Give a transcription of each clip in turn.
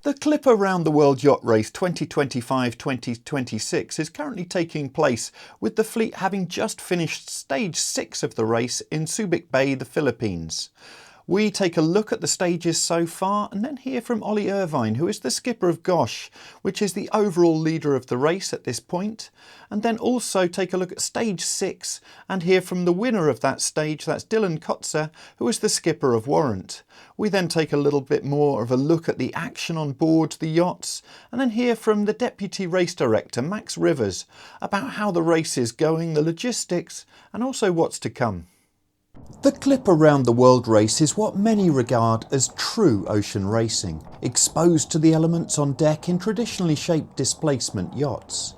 The Clipper Round the World Yacht Race 2025-2026 is currently taking place, with the fleet having just finished stage 6 of the race in Subic Bay, the Philippines. We take a look at the stages so far and then hear from Ollie Irvine, who is the skipper of Gosh, which is the overall leader of the race at this point, and then also take a look at stage 6 and hear from the winner of that stage, that's Dylan Kotzer, who is the skipper of Warrant. We then take a little bit more of a look at the action on board the yachts and then hear from the Deputy Race Director, Max Rivers, about how the race is going, the logistics and also what's to come. The Clipper Round the World race is what many regard as true ocean racing, exposed to the elements on deck in traditionally shaped displacement yachts.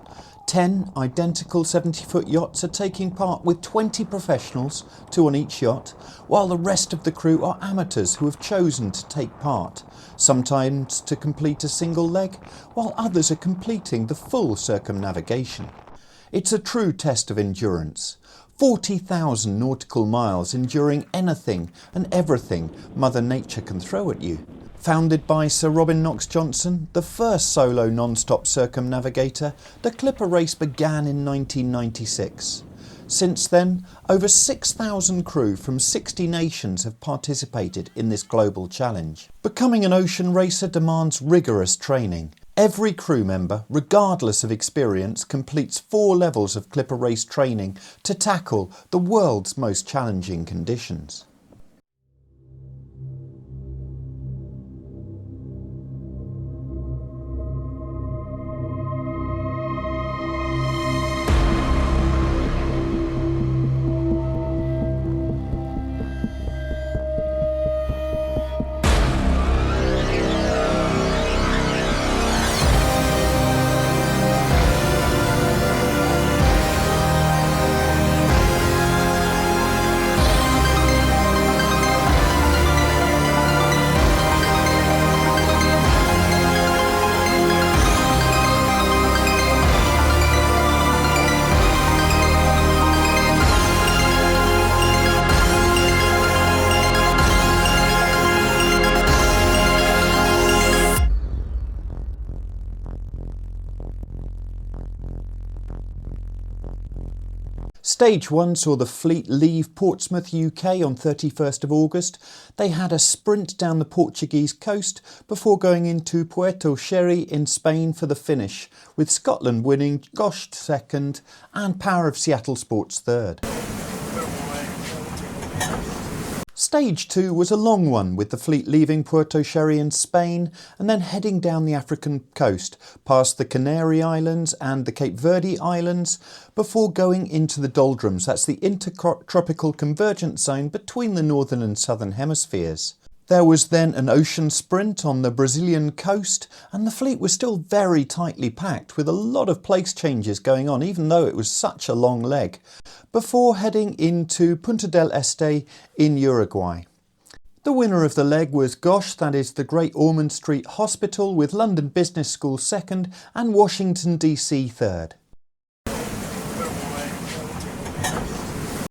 10 identical 70-foot yachts are taking part with 20 professionals, 2 on each yacht, while the rest of the crew are amateurs who have chosen to take part, sometimes to complete a single leg, while others are completing the full circumnavigation. It's a true test of endurance. 40,000 nautical miles enduring anything and everything Mother Nature can throw at you. Founded by Sir Robin Knox-Johnston, the first solo non-stop circumnavigator, the Clipper race began in 1996. Since then, over 6,000 crew from 60 nations have participated in this global challenge. Becoming an ocean racer demands rigorous training. Every crew member, regardless of experience, completes 4 levels of Clipper race training to tackle the world's most challenging conditions. Stage 1 saw the fleet leave Portsmouth, UK on 31st of August. They had a sprint down the Portuguese coast before going into Puerto Sherry in Spain for the finish, with Scotland winning, Gosh second and Power of Seattle Sports third. Stage 2 was a long one, with the fleet leaving Puerto Sherry in Spain and then heading down the African coast, past the Canary Islands and the Cape Verde Islands, before going into the doldrums, that's the intertropical convergence zone between the northern and southern hemispheres. There was then an ocean sprint on the Brazilian coast, and the fleet was still very tightly packed, with a lot of place changes going on, even though it was such a long leg, before heading into Punta del Este in Uruguay. The winner of the leg was Gosh, that is the Great Ormond Street Hospital, with London Business School second and Washington DC third.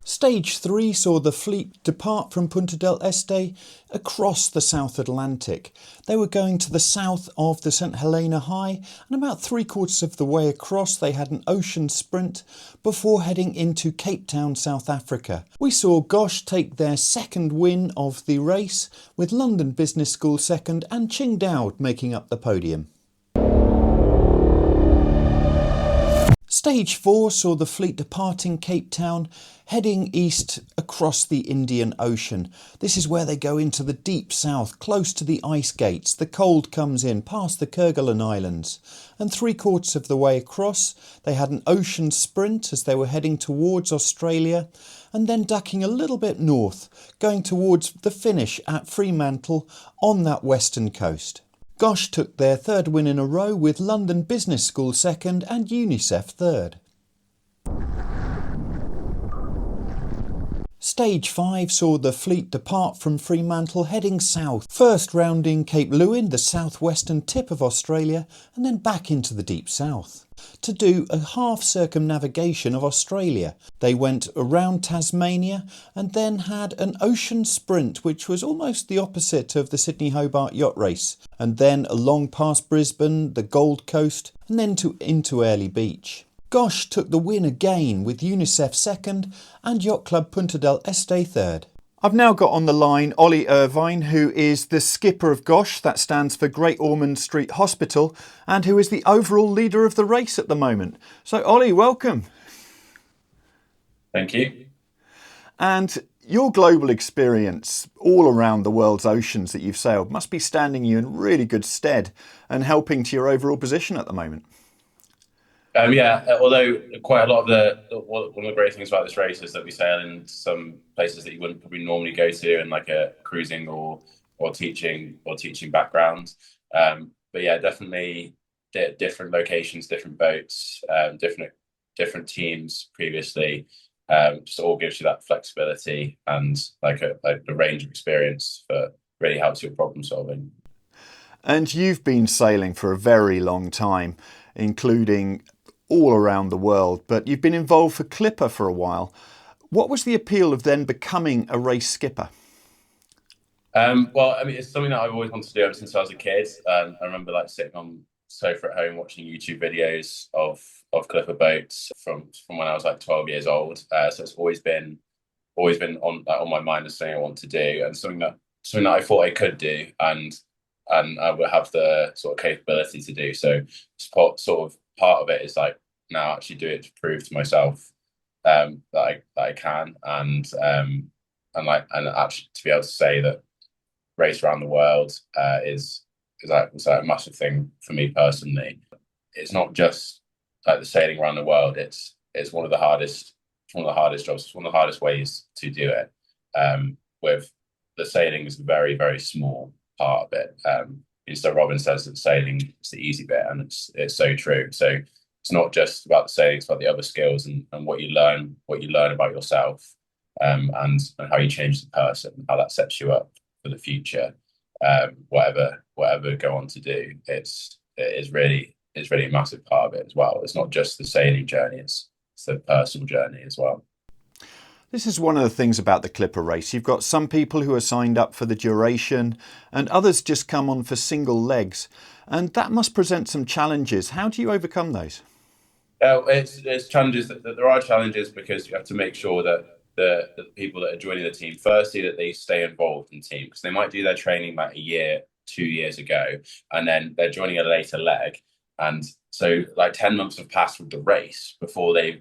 Stage 3 saw the fleet depart from Punta del Este across the South Atlantic. They were going to the south of the St Helena High, and about 3/4 of the way across they had an ocean sprint before heading into Cape Town, South Africa. We saw Gosh take their second win of the race, with London Business School second and Qingdao making up the podium. Stage 4 saw the fleet departing Cape Town, heading east across the Indian Ocean. This is where they go into the deep south, close to the ice gates. The cold comes in past the Kerguelen Islands. And 3/4 of the way across, they had an ocean sprint as they were heading towards Australia, and then ducking a little bit north, going towards the finish at Fremantle on that western coast. Gosh took their third win in a row, with London Business School second and UNICEF third. Stage 5 saw the fleet depart from Fremantle heading south, first rounding Cape Lewin, the southwestern tip of Australia, and then back into the deep south to do a half circumnavigation of Australia. They went around Tasmania and then had an ocean sprint, which was almost the opposite of the Sydney-Hobart yacht race, and then along past Brisbane, the Gold Coast, and then into Airlie Beach. Gosh took the win again with UNICEF second and Yacht Club Punta del Este third. I've now got on the line Ollie Irvine, who is the skipper of Gosh, that stands for Great Ormond Street Hospital, and who is the overall leader of the race at the moment. So Ollie, welcome. Thank you. And your global experience all around the world's oceans that you've sailed must be standing you in really good stead and helping to your overall position at the moment. Although quite a lot of one of the great things about this race is that we sail in some places that you wouldn't probably normally go to in like a cruising or teaching background. Definitely different locations, different boats, different teams previously. Just all gives you that flexibility and like a range of experience for really helps your problem solving. And you've been sailing for a very long time, including all around the world, but you've been involved for Clipper for a while. What was the appeal of then becoming a race skipper? It's something that I've always wanted to do ever since I was a kid. I remember like sitting on the sofa at home watching YouTube videos of Clipper boats from when I was like 12 years old. So it's always been on my mind as something I want to do and something that I thought I could do and I would have the sort of capability to do. So part of it is like now actually do it to prove to myself that I can and actually to be able to say that race around the world is like a massive thing for me personally. It's not just like the sailing around the world. It's one of the hardest jobs. It's one of the hardest ways to do it. With the sailing is a very, very small part of it. Sir Robin says that sailing is the easy bit, and it's so true. So it's not just about the sailing; it's about the other skills and what you learn about yourself, and how you change the person, how that sets you up for the future. Whatever go on to do, it's really a massive part of it as well. It's not just the sailing journey; it's the personal journey as well. This is one of the things about the Clipper race. You've got some people who are signed up for the duration and others just come on for single legs. And that must present some challenges. How do you overcome those? It's challenges. That there are challenges because you have to make sure that the people that are joining the team, firstly, that they stay involved in the team because they might do their training like a year, 2 years ago, and then they're joining a later leg. And so like 10 months have passed with the race before the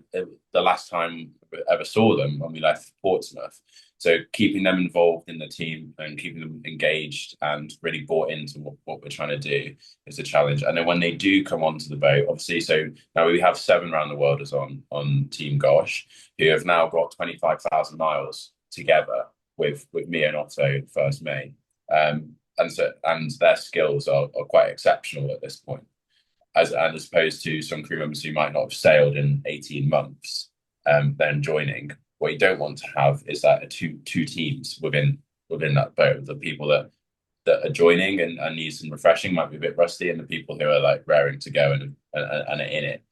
last time we ever saw them when we left Portsmouth. So keeping them involved in the team and keeping them engaged and really bought into what we're trying to do is a challenge. And then when they do come onto the boat, obviously, so now we have 7 around the worlders on Team Gosh who have now got 25,000 miles together with me and Otto first mate. And their skills are quite exceptional at this point. As opposed to some crew members who might not have sailed in 18 months, then joining. What you don't want to have is that two teams within that boat. The people that are joining and need some refreshing might be a bit rusty, and the people who are like raring to go and are in it.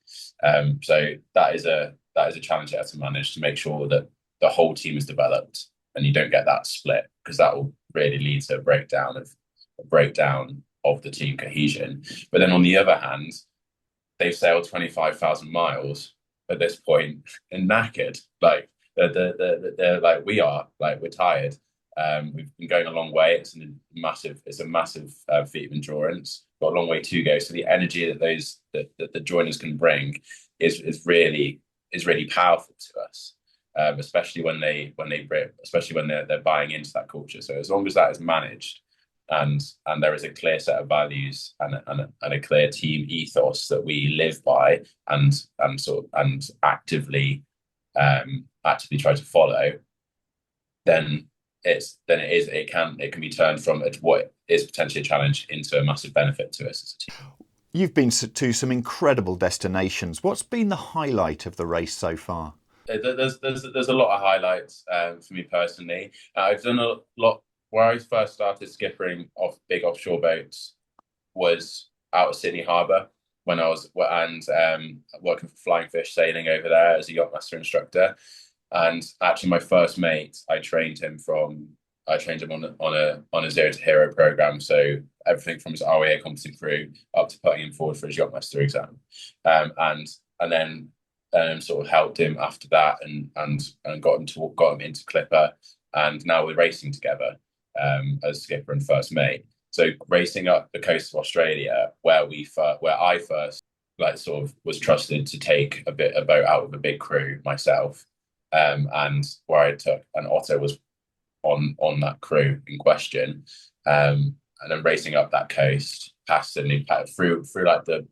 So that is a challenge you have to manage to make sure that the whole team is developed and you don't get that split because that will really lead to a breakdown of the team cohesion. But then on the other hand, they've sailed 25,000 miles at this point and knackered. Like they're like we are. Like we're tired. We've been going a long way. It's a massive feat of endurance. Got a long way to go. So the energy that the joiners can bring is really powerful to us. Especially when they're buying into that culture. So as long as that is managed, and there is a clear set of values and a clear team ethos that we live by and actively try to follow, then it can be turned from what is potentially a challenge into a massive benefit to us as a team. You've been to some incredible destinations. What's been the highlight of the race so far? there's a lot of highlights for me personally. I've done a lot where I first started skippering off big offshore boats was out of Sydney Harbour when I was working for Flying Fish sailing over there as a yachtmaster instructor. And actually, my first mate, I trained him on a zero to hero program. So everything from his REA competent crew up to putting him forward for his yachtmaster exam, and then sort of helped him after that and got him into Clipper, and now we're racing together as skipper and first mate. So racing up the coast of Australia, where I first like sort of was trusted to take a boat out with a big crew myself, and where I took and Otto was on that crew in question, and then racing up that coast past Sydney, through like the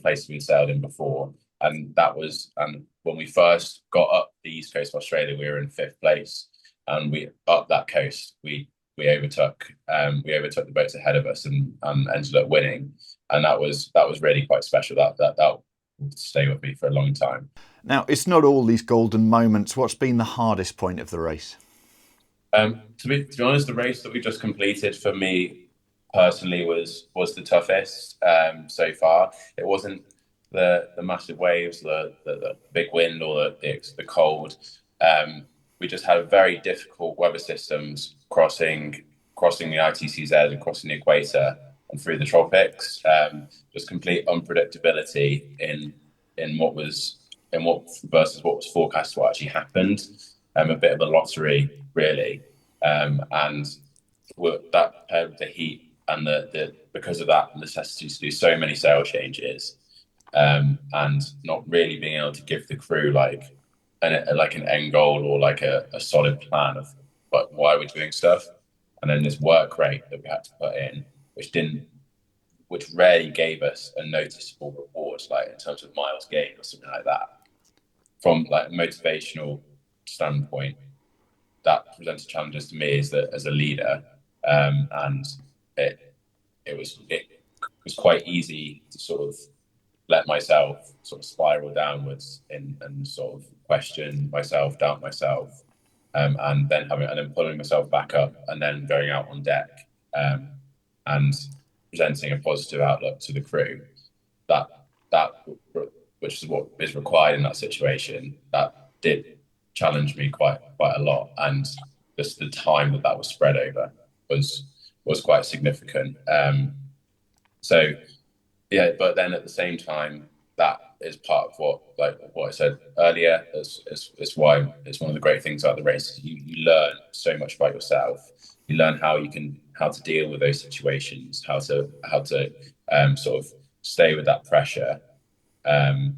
places we'd sailed in before, and when we first got up the east coast of Australia, we were in fifth place, and we up that coast we overtook the boats ahead of us and ended up winning, and that was really quite special. That will stay with me for a long time. Now, it's not all these golden moments. What's been the hardest point of the race? To be honest, the race that we just completed for me personally was the toughest so far. It wasn't the massive waves, the big wind, or the cold. We just had very difficult weather systems crossing the ITCZ and crossing the equator and through the tropics. Just complete unpredictability in what versus what was forecast to what actually happened. A bit of a lottery, really, and that paired with the heat and the because of that necessity to do so many sail changes, and not really being able to give the crew like an end goal or like a solid plan of why we're doing stuff, and then this work rate that we had to put in, which rarely gave us a noticeable reward, like in terms of miles gained or something like that. From like a motivational standpoint, that presented challenges to me as a leader, and it was quite easy to sort of let myself sort of spiral downwards and sort of question myself, doubt myself, and then pulling myself back up and then going out on deck, and presenting a positive outlook to the crew. That which is what is required in that situation. That did challenge me quite a lot, and just the time that was spread over was quite significant. So yeah, but then at the same time, that is part of what I said earlier. Is why it's one of the great things about the race. You learn so much about yourself. You learn how to deal with those situations, how to sort of stay with that pressure, and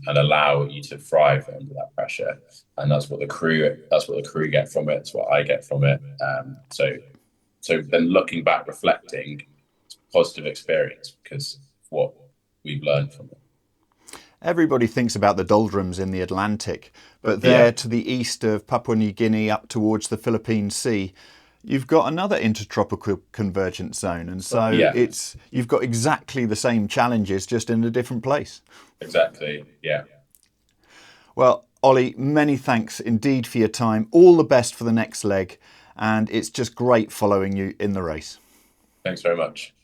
allow you to thrive under that pressure. And that's what the crew get from it. It's what I get from it. So then looking back, reflecting, it's a positive experience because of what we've learned from it. Everybody thinks about the doldrums in the Atlantic, but there to the east of Papua New Guinea up towards the Philippine Sea, you've got another intertropical convergence zone, and so you've got exactly the same challenges, just in a different place. Exactly, yeah. Well, Ollie, many thanks indeed for your time. All the best for the next leg, and it's just great following you in the race. Thanks very much.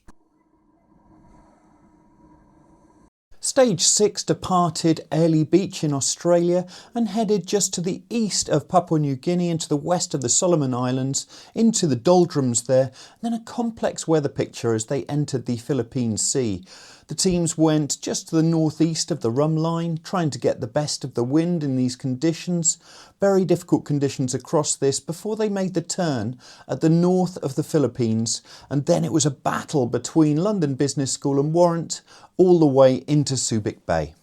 Stage 6 departed Airlie Beach in Australia and headed just to the east of Papua New Guinea and to the west of the Solomon Islands, into the doldrums there, and then a complex weather picture as they entered the Philippine Sea. The teams went just to the northeast of the Rum Line, trying to get the best of the wind in these conditions. Very difficult conditions across this before they made the turn at the north of the Philippines, and then it was a battle between London Business School and Warrant all the way into Subic Bay.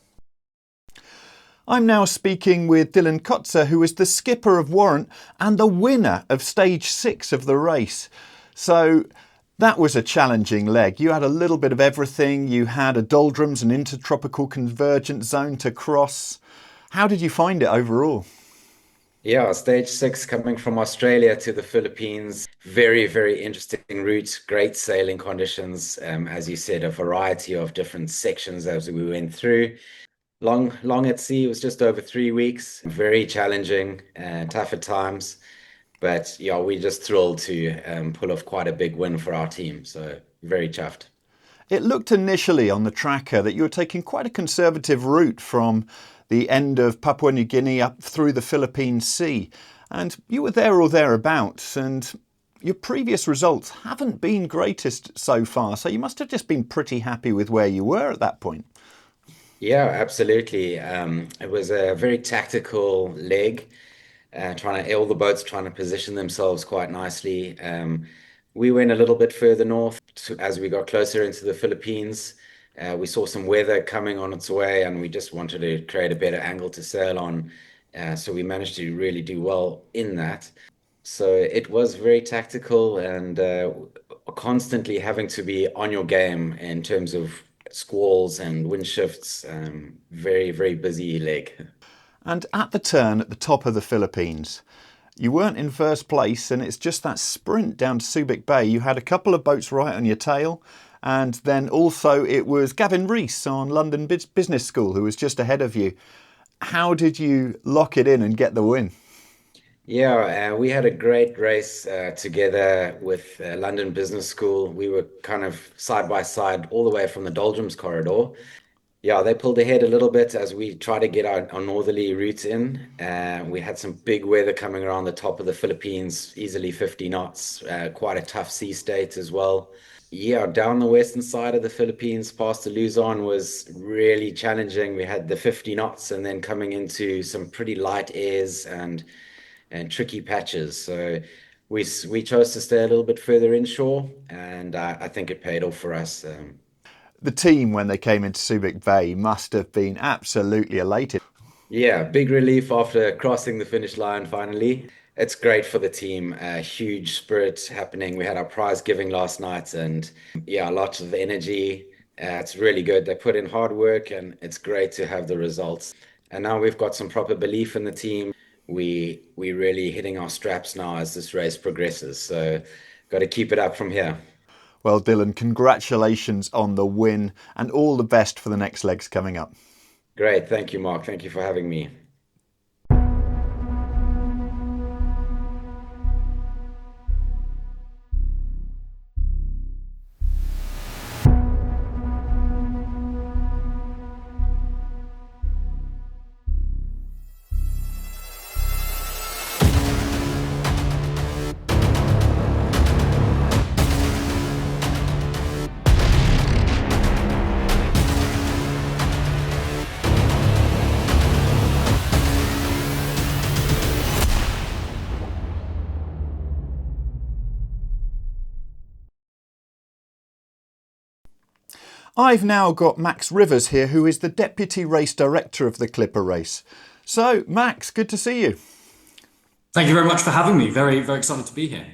I'm now speaking with Dylan Kotzer, who is the skipper of Warrant and the winner of stage 6 of the race. So that was a challenging leg. You had a little bit of everything. You had a doldrums and intertropical convergence zone to cross. How did you find it overall? Yeah, stage 6 coming from Australia to the Philippines. Very, very interesting route. Great sailing conditions. As you said, a variety of different sections as we went through. long at sea. It was just over 3 weeks. Very challenging and tough at times. But yeah, we're just thrilled to pull off quite a big win for our team. So very chuffed. It looked initially on the tracker that you were taking quite a conservative route from the end of Papua New Guinea up through the Philippine Sea. And you were there or thereabouts, and your previous results haven't been greatest so far. So you must have just been pretty happy with where you were at that point. Yeah, absolutely. It was a very tactical leg, trying to all the boats trying to position themselves quite nicely. We went a little bit further north as we got closer into the Philippines. We saw some weather coming on its way, and we just wanted to create a better angle to sail on. So we managed to really do well in that. So it was very tactical and constantly having to be on your game in terms of squalls and wind shifts. Very, very busy leg. And at the turn at the top of the Philippines, you weren't in first place, and it's just that sprint down to Subic Bay. You had a couple of boats right on your tail, and then also it was Gavin Rees on London Business School who was just ahead of you. How did you lock it in and get the win? Yeah, we had a great race together with London Business School. We were kind of side by side all the way from the Doldrums corridor. Yeah, they pulled ahead a little bit as we tried to get our northerly route in. We had some big weather coming around the top of the Philippines, easily 50 knots, quite a tough sea state as well. Yeah, down the western side of the Philippines, past the Luzon was really challenging. We had the 50 knots and then coming into some pretty light airs and tricky patches. So we chose to stay a little bit further inshore, and I think it paid off for us. The team, when they came into Subic Bay, must have been absolutely elated. Yeah, big relief after crossing the finish line finally. It's great for the team. A huge spirit happening. We had our prize giving last night, and yeah, lots of energy. It's really good. They put in hard work, and it's great to have the results. And now we've got some proper belief in the team. We really hitting our straps now as this race progresses. So, got to keep it up from here. Well, Dylan, congratulations on the win and all the best for the next legs coming up. Great. Thank you, Mark. Thank you for having me. I've now got Max Rivers here, who is the Deputy Race Director of the Clipper race. So, Max, good to see you. Thank you very much for having me. Very, very excited to be here.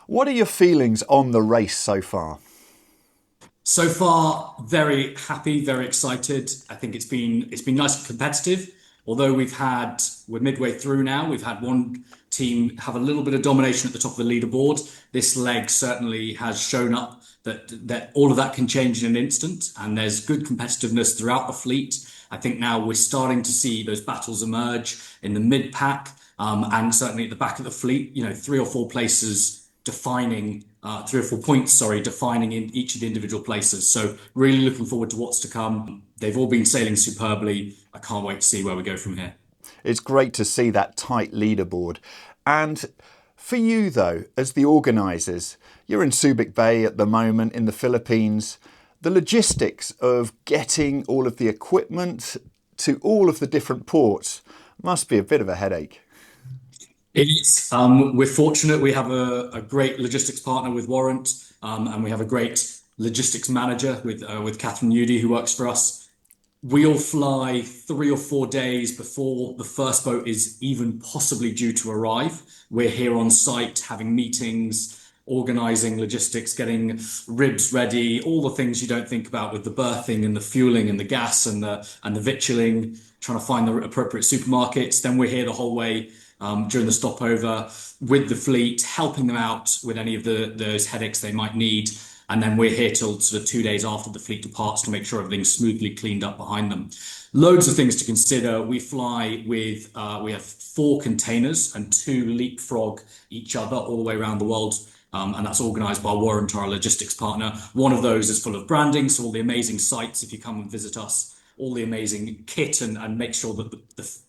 What are your feelings on the race so far? So far, very happy, very excited. I think it's been nice and competitive. Although we're midway through now, we've had one team have a little bit of domination at the top of the leaderboard. This leg certainly has shown up that all of that can change in an instant, and there's good competitiveness throughout the fleet. I think now we're starting to see those battles emerge in the mid pack, and certainly at the back of the fleet. You know, 3 or 4 points, sorry, defining in each of the individual places. So really looking forward to what's to come. They've all been sailing superbly. I can't wait to see where we go from here. It's great to see that tight leaderboard. And for you, though, as the organisers, you're in Subic Bay at the moment in the Philippines. The logistics of getting all of the equipment to all of the different ports must be a bit of a headache. It is. We're fortunate. We have a great logistics partner with Warrant, and we have a great logistics manager with Catherine Udy, who works for us. We all fly 3 or 4 days before the first boat is even possibly due to arrive. We're here on site having meetings, organizing logistics, getting ribs ready, all the things you don't think about with the berthing and the fueling and the gas and the victualling, trying to find the appropriate supermarkets. Then we're here the whole way during the stopover with the fleet, helping them out with any of those headaches they might need. And then we're here till sort of 2 days after the fleet departs to make sure everything's smoothly cleaned up behind them. Loads of things to consider. We fly with, we have 4 containers and 2 leapfrog each other all the way around the world. And that's organised by Warrant, our logistics partner. One of those is full of branding, so all the amazing sites if you come and visit us, all the amazing kit and make sure that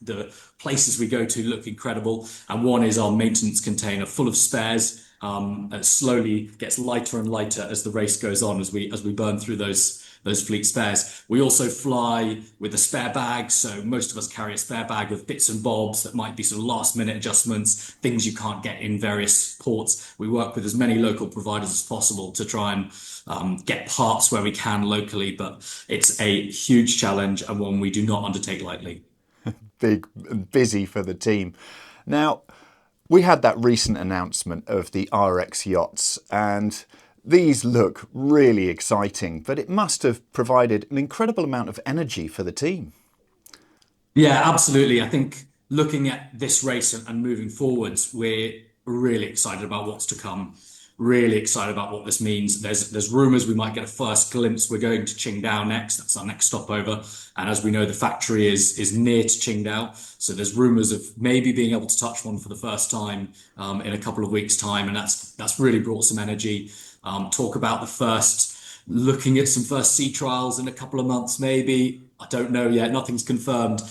the places we go to look incredible. And one is our maintenance container full of spares. It slowly gets lighter and lighter as the race goes on, as we burn through those fleet spares. We also fly with a spare bag, so most of us carry a spare bag of bits and bobs that might be sort of last minute adjustments, things you can't get in various ports. We work with as many local providers as possible to try and get parts where we can locally, but it's a huge challenge and one we do not undertake lightly. Big and busy for the team. Now, we had that recent announcement of the RX yachts, and these look really exciting, but it must have provided an incredible amount of energy for the team. Yeah, absolutely. I think looking at this race and moving forwards, we're really excited about what's to come. Really excited about what this means. There's rumours we might get a first glimpse. We're going to Qingdao next. That's our next stopover. And as we know, the factory is near to Qingdao. So there's rumours of maybe being able to touch one for the first time in a couple of weeks' time. And that's really brought some energy. Talk about looking at some first sea trials in a couple of months, maybe. I don't know yet. Nothing's confirmed.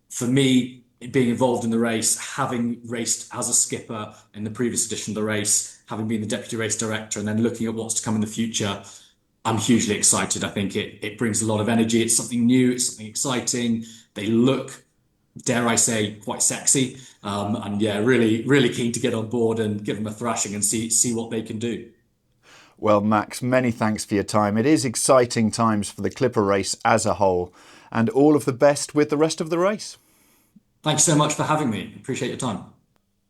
For me, being involved in the race, having raced as a skipper in the previous edition of the race, having been the deputy race director, and then looking at what's to come in the future, I'm hugely excited. I think it brings a lot of energy. It's something new. It's something exciting. They look, dare I say, quite sexy. And yeah, really, really keen to get on board and give them a thrashing and see what they can do. Well, Max, many thanks for your time. It is exciting times for the Clipper race as a whole, and all of the best with the rest of the race. Thanks so much for having me. Appreciate your time.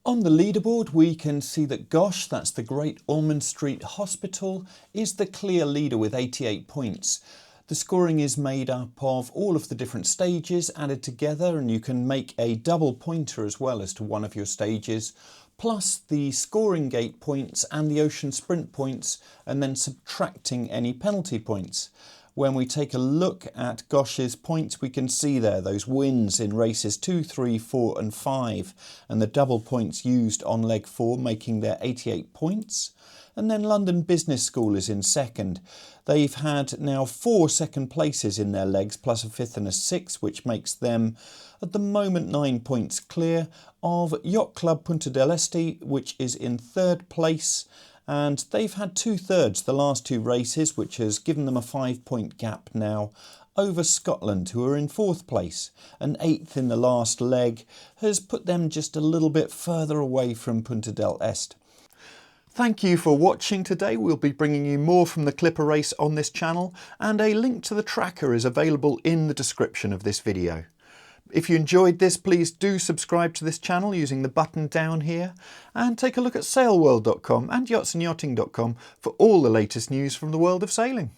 On the leaderboard, we can see that Gosh, that's the Great Ormond Street Hospital, is the clear leader with 88 points. The scoring is made up of all of the different stages added together, and you can make a double pointer as well as to one of your stages, plus the scoring gate points and the ocean sprint points, and then subtracting any penalty points. When we take a look at Gosh's points, we can see there those wins in races 2, 3, 4 and 5, and the double points used on leg 4 making their 88 points. And then London Business School is in second. They've had now 4 second places in their legs, plus a 5th and a 6th, which makes them at the moment 9 points clear of Yacht Club Punta del Este, which is in 3rd place. And they've had 2/3 the last 2 races, which has given them a 5-point gap now over Scotland, who are in 4th place. An 8th in the last leg has put them just a little bit further away from Punta del Este. Thank you for watching today. We'll be bringing you more from the Clipper race on this channel, and a link to the tracker is available in the description of this video. If you enjoyed this, please do subscribe to this channel using the button down here, and take a look at sailworld.com and yachtsandyachting.com for all the latest news from the world of sailing.